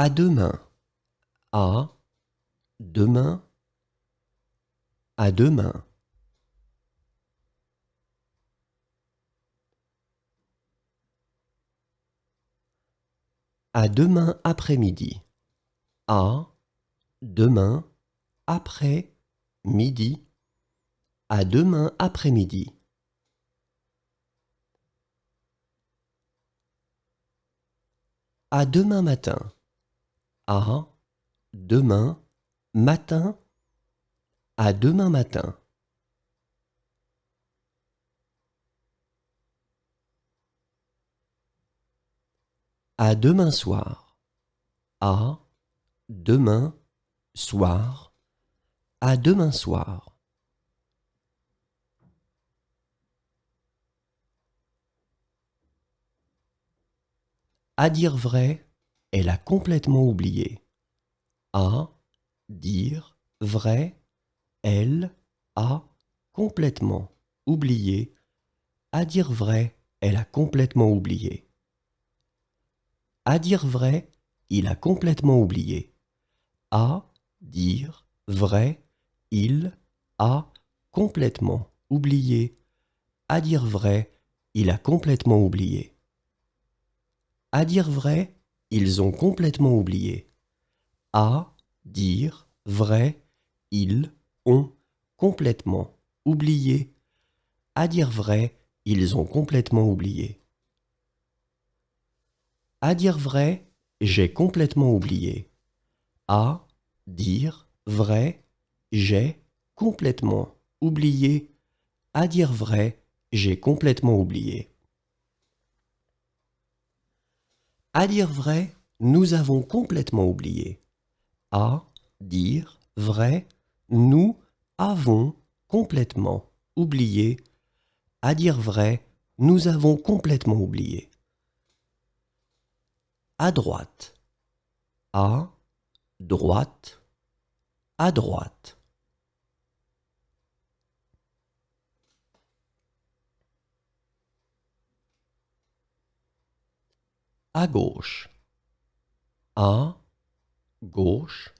À demain. À demain. À demain. À demain après-midi. À demain après-midi. À demain après-midi. À demain matin. À demain matin. À demain matin. À demain soir. À demain soir. À demain soir. À dire vrai, elle a complètement oublié. À dire vrai, elle a complètement oublié. À dire vrai, elle a complètement oublié. À dire vrai, il a complètement oublié. À dire vrai, il a complètement oublié. À dire vrai, il a complètement oublié. À dire vrai, ils ont complètement oublié. À dire vrai, ils ont complètement oublié. À dire vrai, ils ont complètement oublié. À dire vrai, j'ai complètement oublié. À dire vrai, j'ai complètement oublié. À dire vrai, j'ai complètement oublié. À dire vrai, nous avons complètement oublié. À dire vrai, nous avons complètement oublié. À dire vrai, nous avons complètement oublié. À droite. À droite. À droite. À gauche. À gauche.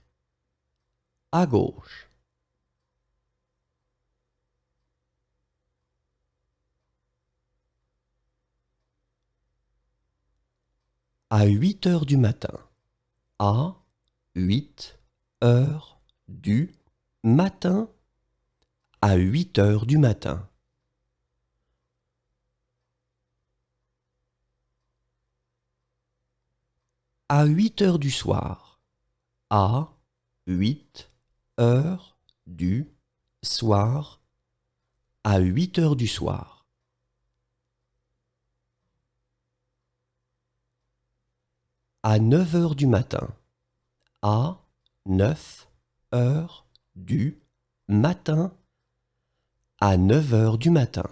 À gauche. À 8 heures du matin. À 8 heures du matin. À 8 heures du matin. À 8 heures du soir. À 8 heures du soir. À 8 heures du soir. À 9 heures du matin. À 9 heures du matin. À 9 heures du matin.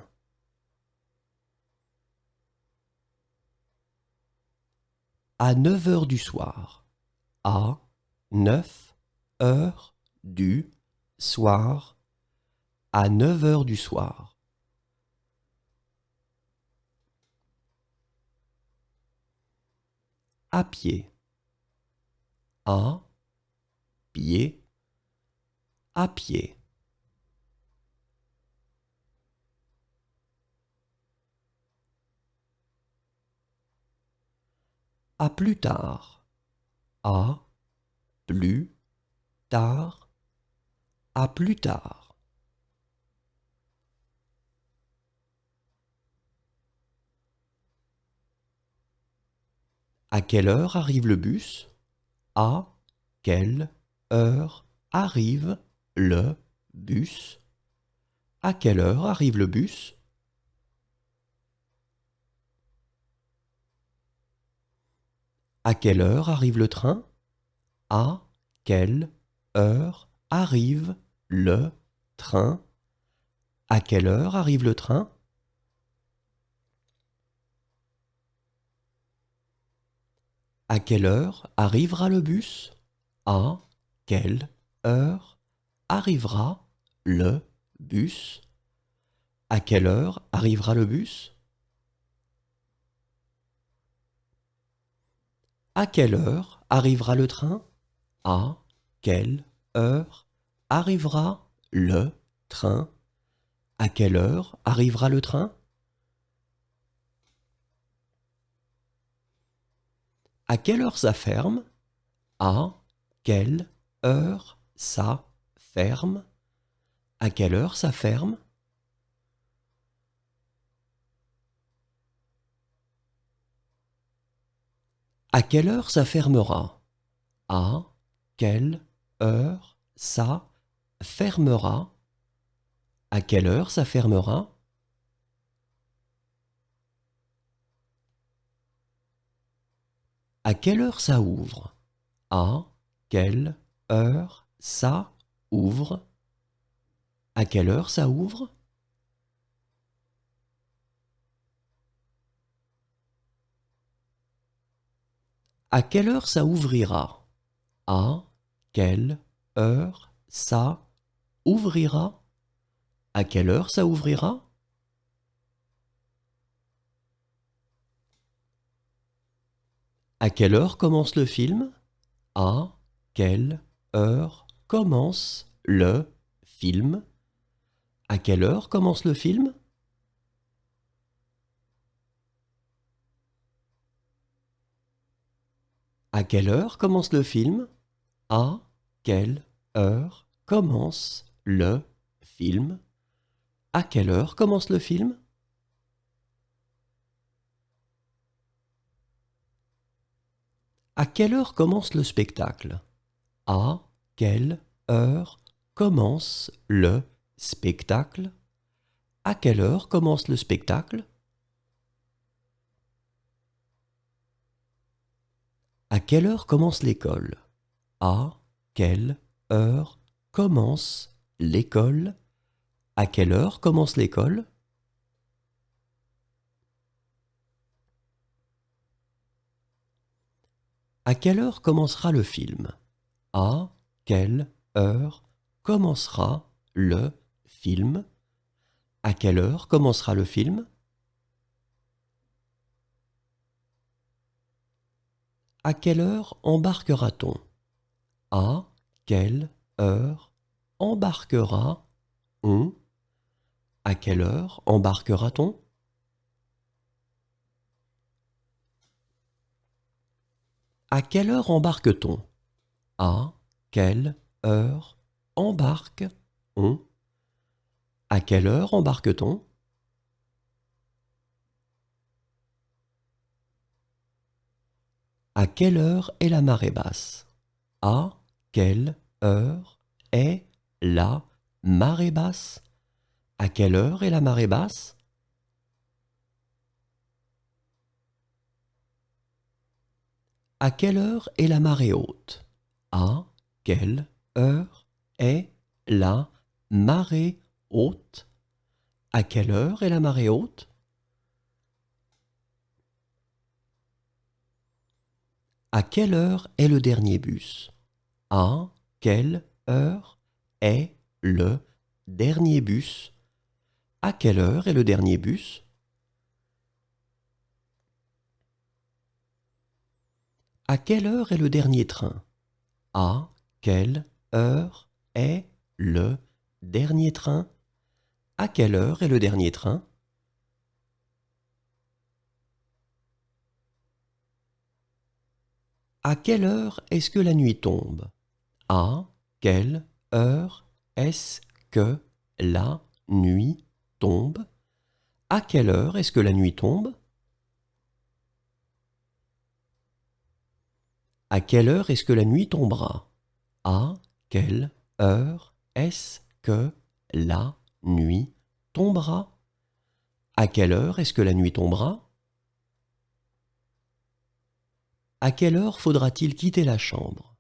À 9 heures du soir. À 9 heures du soir. À 9 heures du soir. À pied. À pied. À pied. À plus tard. À plus tard. À plus tard. À quelle heure arrive le bus? À quelle heure arrive le bus? À quelle heure arrive le bus? À quelle heure arrive le train? À quelle heure arrive le train? À quelle heure arrive le train? À quelle heure arrivera le bus? À quelle heure arrivera le bus? À quelle heure arrivera le bus? À quelle heure arrivera le train? À quelle heure arrivera le train? À quelle heure arrivera le train? À quelle heure ça ferme? À quelle heure ça ferme? À quelle heure ça ferme? À quelle heure ça fermera? À quelle heure ça fermera? À quelle heure ça fermera? À quelle heure ça ouvre? À quelle heure ça ouvre? À quelle heure ça ouvre? À quelle heure ça ouvrira? À quelle heure ça ouvrira? À quelle heure ça ouvrira? À quelle heure commence le film? À quelle heure commence le film? À quelle heure commence le film? À quelle heure commence le film? À quelle heure commence le film? À quelle heure commence le film? À quelle heure commence le spectacle? À quelle heure commence le spectacle? À quelle heure commence le spectacle? À quelle heure commence l'école? À quelle heure commence l'école? À quelle heure commence l'école? À quelle heure commencera le film? À quelle heure commencera le film? À quelle heure commencera le film? À quelle heure embarquera-t-on? À quelle heure embarquera-on? À quelle heure embarquera-t-on? À quelle heure embarque-t-on? À quelle heure embarque-on? À quelle heure embarque-t-on? À quelle heure est la marée basse? À quelle heure est la marée basse? À quelle heure est la marée basse? À quelle heure est la marée haute? À quelle heure est la marée haute? À quelle heure est la marée haute? À quelle heure est le dernier bus? À quelle heure est le dernier bus? À quelle heure est le dernier bus? À quelle heure est le dernier train? À quelle heure est le dernier train? À quelle heure est le dernier train? À quelle heure est-ce que la nuit tombe? À quelle heure est-ce que la nuit tombe? À quelle heure est-ce que la nuit tombe? À quelle heure est-ce que la nuit tombera? À quelle heure est-ce que la nuit tombera? À quelle heure est-ce que la nuit tombera? À quelle heure faudra-t-il quitter la chambre?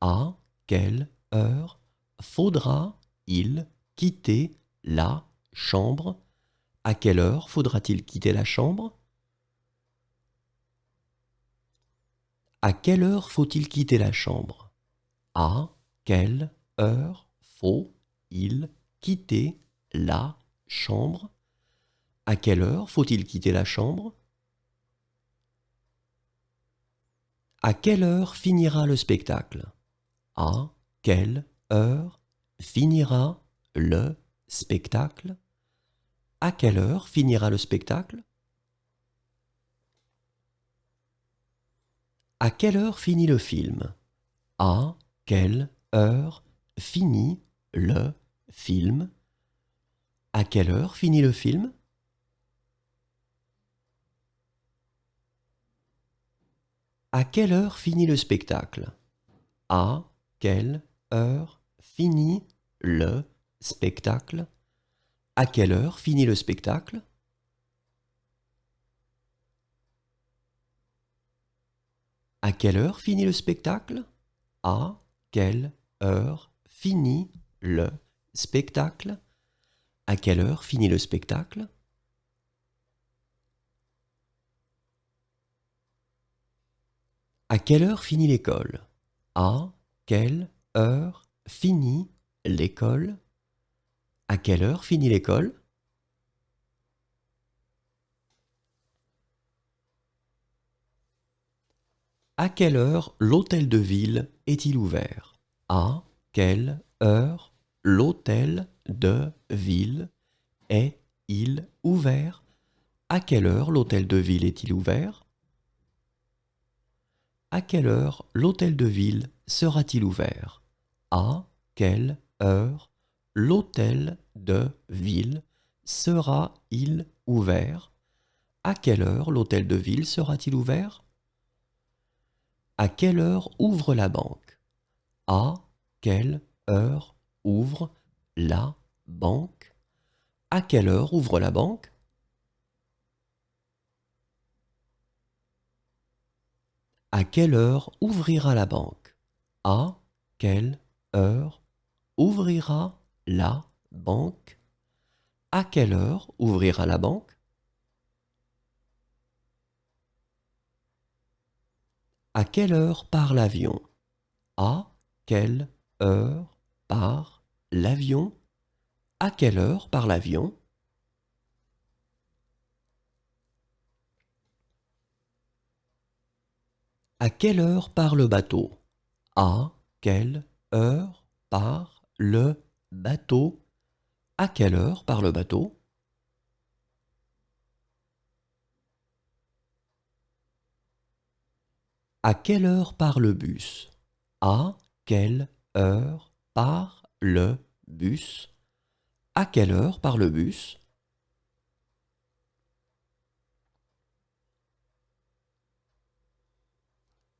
À quelle heure faudra-il quitter la chambre? À quelle heure faudra-t-il quitter la chambre? À quelle heure faut-il quitter la chambre? À quelle heure faut-il quitter la chambre? À quelle heure faut-il quitter la chambre? À quelle heure finira le spectacle? À quelle heure finira le spectacle? À quelle heure finira le spectacle? À quelle heure finit le film? À quelle heure finit le film? À quelle heure finit le film? À quelle heure finit le spectacle? À quelle heure finit le spectacle? À quelle heure finit le spectacle? À quelle heure finit le spectacle? À quelle heure finit le spectacle? À quelle heure finit le spectacle? À quelle heure finit l'école? À quelle heure finit l'école? À quelle heure finit l'école? À quelle heure l'hôtel de ville est-il ouvert? À quelle heure l'hôtel de ville est-il ouvert? À quelle heure l'hôtel de ville est-il ouvert? À quelle heure l'hôtel de ville sera-t-il ouvert? À quelle heure l'hôtel de ville sera-il ouvert? À quelle heure l'hôtel de ville sera-t-il ouvert? À quelle heure ouvre la banque? À quelle heure ouvre la banque? À quelle heure ouvre la banque? À quelle heure ouvrira la banque? À quelle heure ouvrira la banque? À quelle heure ouvrira la banque? À quelle heure part l'avion? À quelle heure part l'avion? À quelle heure part l'avion? À quelle heure part le bateau? À quelle heure part le bateau? À quelle heure part le bateau? À quelle heure part le bus? À quelle heure part le bus? À quelle heure part le bus?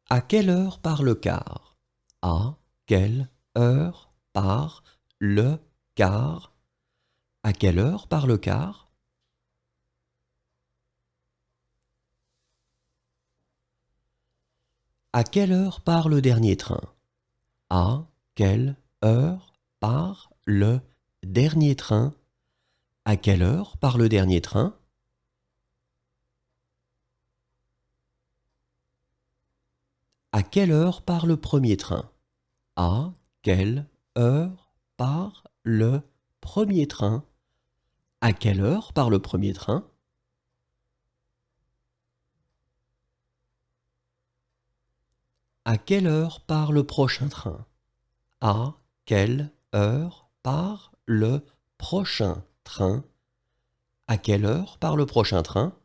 À quelle heure part le car? À quelle heure part le car? À quelle heure part le car? À quelle heure part le dernier train? À quelle heure part le dernier train? À quelle heure part le dernier train? À quelle heure part le premier train? À quelle heure part le premier train? À quelle heure part le premier train? À quelle heure part le prochain train? À quelle heure part le prochain train? À quelle heure part le prochain train?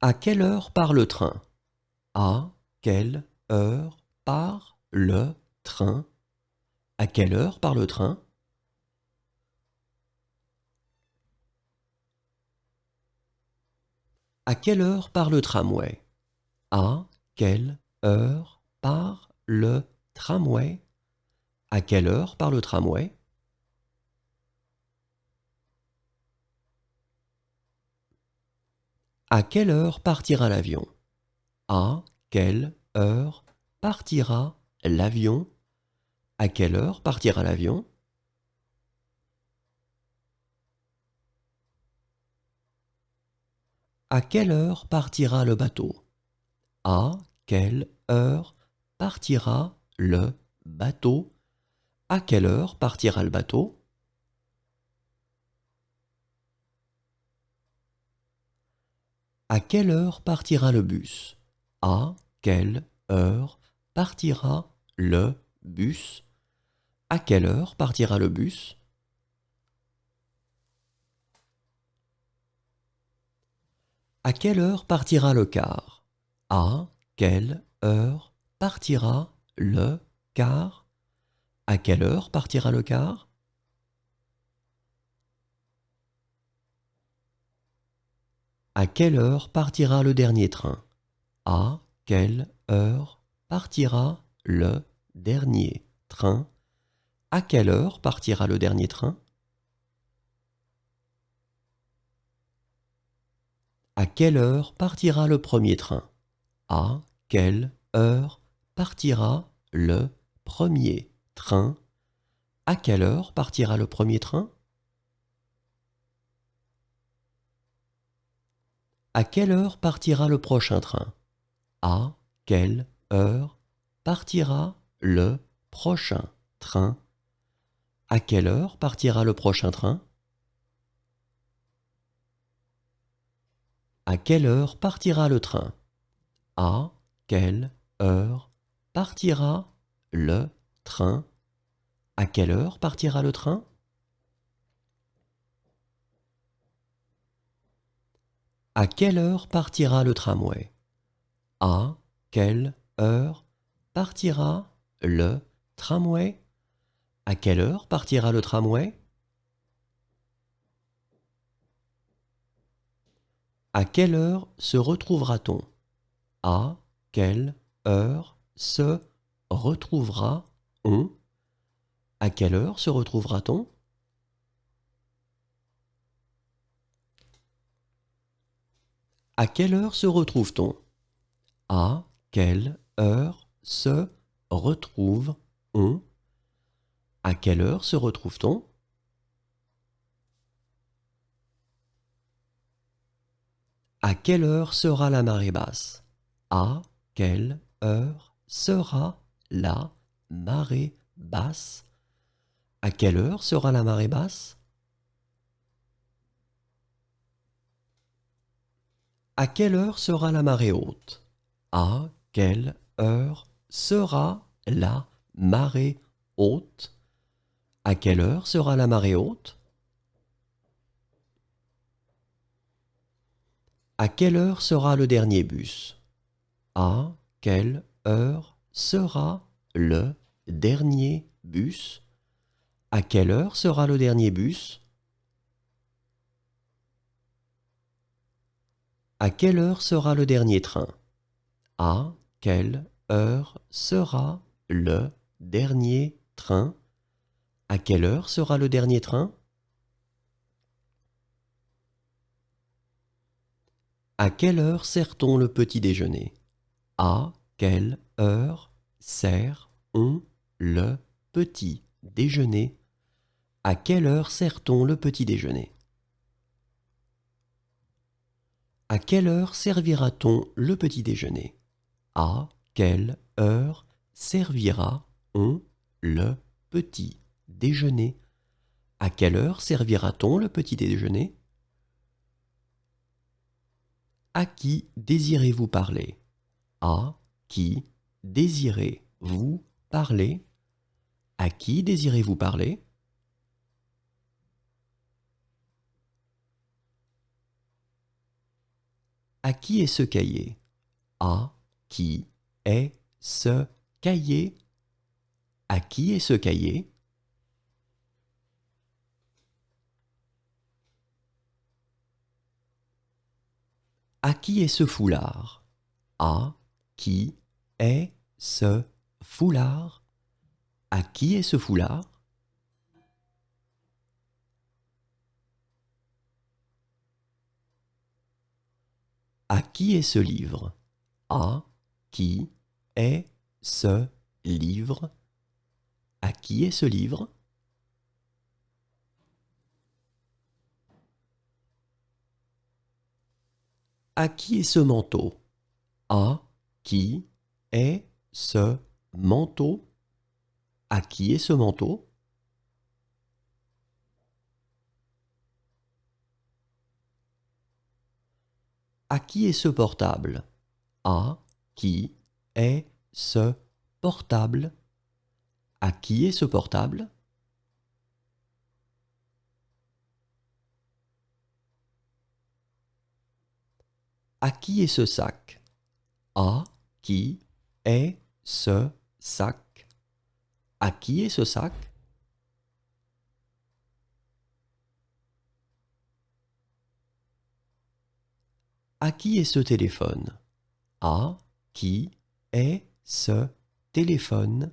À quelle heure part le train? À quelle heure part le train? À quelle heure part le train? À quelle heure part le tramway? À quelle heure part le tramway? À quelle heure part le tramway? À quelle heure partira l'avion? À quelle heure partira l'avion? À quelle heure partira l'avion? À quelle heure partira le bateau? À quelle heure partira le bateau? À quelle heure partira le bateau? À quelle heure partira le bus? À quelle heure partira le bus? À quelle heure partira le bus? À quelle heure partira le car? À quelle heure partira le car? À quelle heure partira le car? À quelle heure partira le dernier train? À quelle heure partira le dernier train? À quelle heure partira le dernier train? À quelle heure partira le premier train? À quelle heure partira le premier train? À quelle heure partira le premier train? À quelle heure partira le prochain train? À quelle heure partira le prochain train? À quelle heure partira le prochain train? À quelle heure partira le train? À quelle heure partira le train? À quelle heure partira le train? À quelle heure partira le tramway? À quelle heure partira le tramway? À quelle heure partira le tramway? À quelle heure se retrouvera-t-on? À quelle heure se retrouvera-on? À quelle heure se retrouvera-t-on? À quelle heure se retrouve-t-on? À quelle heure se retrouve-on? À quelle heure se retrouve-t-on? À quelle heure sera la marée basse? À quelle heure sera la marée basse? À quelle heure sera la marée basse? À quelle heure sera la marée haute? À quelle heure sera la marée haute? À quelle heure sera la marée haute? À quelle heure sera le dernier bus? À quelle heure sera le dernier bus? À quelle heure sera le dernier bus? À quelle heure sera le dernier train? À quelle heure sera le dernier train? À quelle heure sera le dernier train? À quelle heure sert-on le petit déjeuner? À quelle heure sert-on le petit déjeuner? À quelle heure sert-on le petit déjeuner? À quelle heure servira-t-on le petit déjeuner? À quelle heure servira-on le petit déjeuner? À quelle heure servira-t-on le petit déjeuner? À qui désirez-vous parler? À qui désirez-vous parler? À qui désirez-vous parler? À qui est ce cahier? À qui est ce cahier? À qui est ce cahier? À qui est ce foulard? À qui est ce foulard? À qui est ce foulard? À qui est ce livre? À qui est ce livre? À qui est ce livre? À qui est ce manteau? À qui est ce manteau? À qui est ce manteau? À À qui est ce portable? À qui est ce portable? À qui est ce portable? À qui est ce sac? À qui est ce sac? À qui est ce sac? À qui est ce téléphone? À qui est ce téléphone?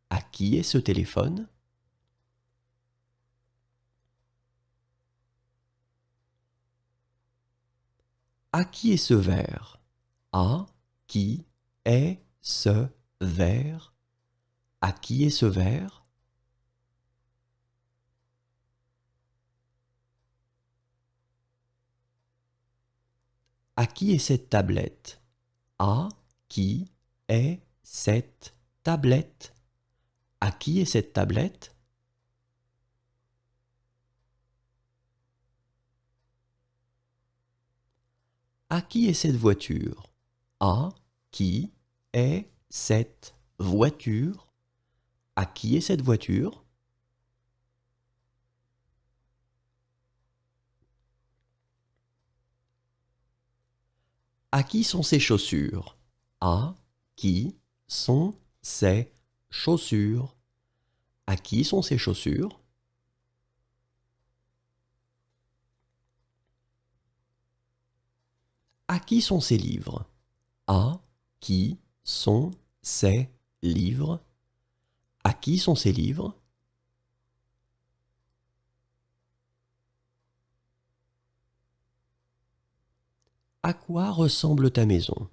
À qui est ce téléphone? À qui est ce verre? À qui est ce verre? À qui est ce verre? À qui est cette tablette? À qui est cette tablette? À qui est cette tablette? À qui est cette voiture? À qui est cette voiture? À qui est cette voiture? À qui sont ces chaussures? À qui sont ces chaussures? À qui sont ces chaussures? À qui sont ces livres? À qui sont ces livres? À qui sont ces livres? À quoi ressemble ta maison?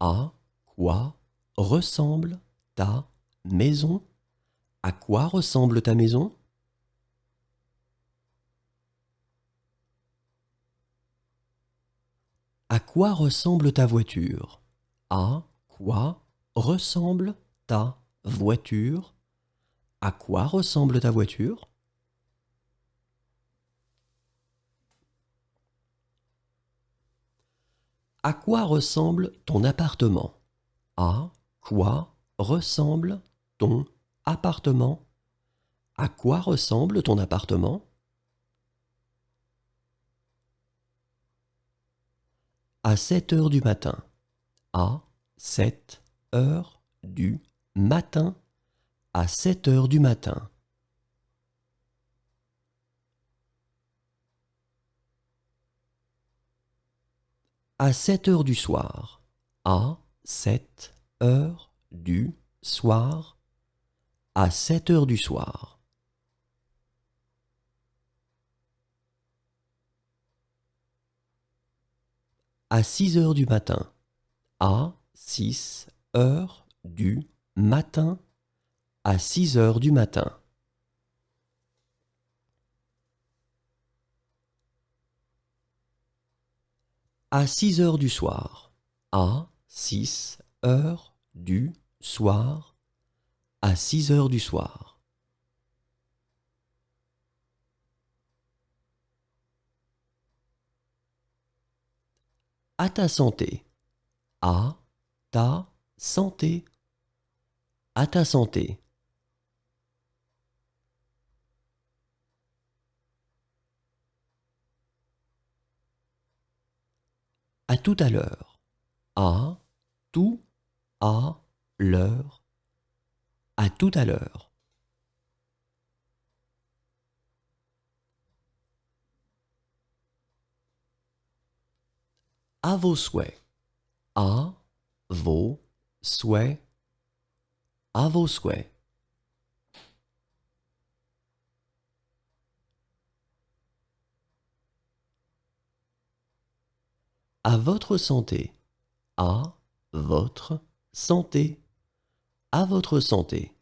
À quoi ressemble ta maison? À quoi ressemble ta maison? À quoi ressemble ta voiture? À quoi ressemble ta voiture? À quoi ressemble ta voiture? À quoi ressemble ton appartement? À quoi ressemble ton appartement? À quoi ressemble ton appartement? À 7 heures du matin. À 7 heures du matin. À 7 heures du matin. À 7 heures du soir. À 7 heures du soir. À 7 heures du soir. À 6 heures du matin. À 6 heures du matin. À 6 heures du matin. À 6 heures du soir. À 6 heures du soir. À 6 heures du soir. À ta santé. À ta santé. À ta santé. À tout à l'heure. À tout à l'heure. À tout à l'heure. À vos souhaits. À vos souhaits. À vos souhaits. À votre santé. À votre santé. À votre santé.